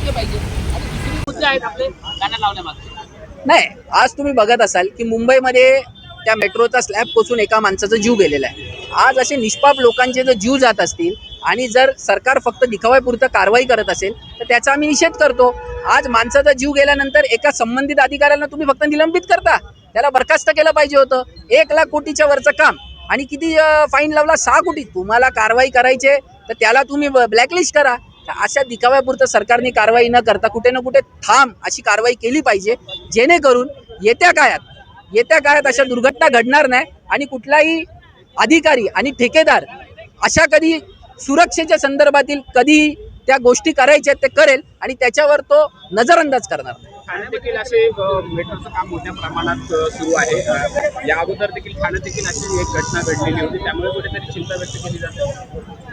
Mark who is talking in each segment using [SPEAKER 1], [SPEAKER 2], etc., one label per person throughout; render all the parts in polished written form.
[SPEAKER 1] घेतले पाहिजे आणि दुसरे मुद्दे आहेत आपले गाण्या लावण्यामागचे.
[SPEAKER 2] नाही, आज तुम्ही बघत असाल की मुंबईमध्ये त्या मेट्रोचा स्लॅब कोसून एका माणसाचा जीव गेलेला आहे. आज असे निष्पाप लोकांचे जर जीव जात असतील आणि जर सरकार फक्त दिखाव्यापुरतं कारवाई करत असेल तर त्याचा आम्ही निषेध करतो. आज माणसाचा जीव गेल्यानंतर एका संबंधित अधिकाऱ्याला तुम्ही फक्त निलंबित करता, त्याला बरखास्त केलं पाहिजे होतं. 1,00,00,000 कोटीच्या वरचं काम आणि किती फाईन लावला? 6 कोटी. तुम्हाला कारवाई करायचे तर त्याला तुम्ही ब्लॅकलिस्ट करा. अशा दिखाव्यापुरतं सरकारने कारवाई न करता कुठे ना कुठे थांब अशी कारवाई केली पाहिजे, जेणेकरून येत्या काळात अशा दुर्घटना घडणार नाही आणि कुठलाही अधिकारी आणि ठेकेदार अशा कधी सुरक्षेच्या संदर्भातील कधी त्या गोष्टी करायच्या ते करेल आणि त्याच्यावर तो नजरअंदाज करणार नाही.
[SPEAKER 3] ठाण्यात देखील असे मेट्रोचं काम मोठ्या प्रमाणात सुरू आहे. या अगोदर देखील ठाण्यात देखील अशी एक घटना घडलेली होती, त्यामुळे कुठेतरी चिंता व्यक्त केली जाते.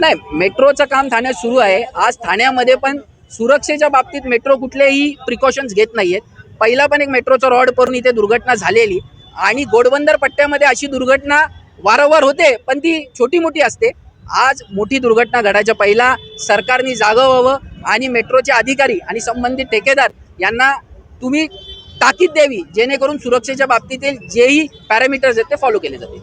[SPEAKER 2] नाही, मेट्रोचं काम ठाण्यात सुरू आहे. आज ठाण्यामध्ये पण सुरक्षेच्या बाबतीत मेट्रो कुठलेही प्रिकॉशन्स घेत नाहीयेत. पहिला पण एक मेट्रोचा रॉड पडून इथे दुर्घटना झालेली आणि घोडबंदर पट्ट्यामध्ये अशी दुर्घटना वारंवार होते, पण ती छोटी मोठी असते. आज मोठी दुर्घटना घडायच्या पहिला सरकारने जागं व्हावं आणि मेट्रोचे अधिकारी आणि संबंधित ठेकेदार यांना तुम्ही ताकीद द्यावी, जेणेकरून सुरक्षेच्या बाबतीतील जेही पॅरामीटर्स आहेत ते फॉलो केले जातील.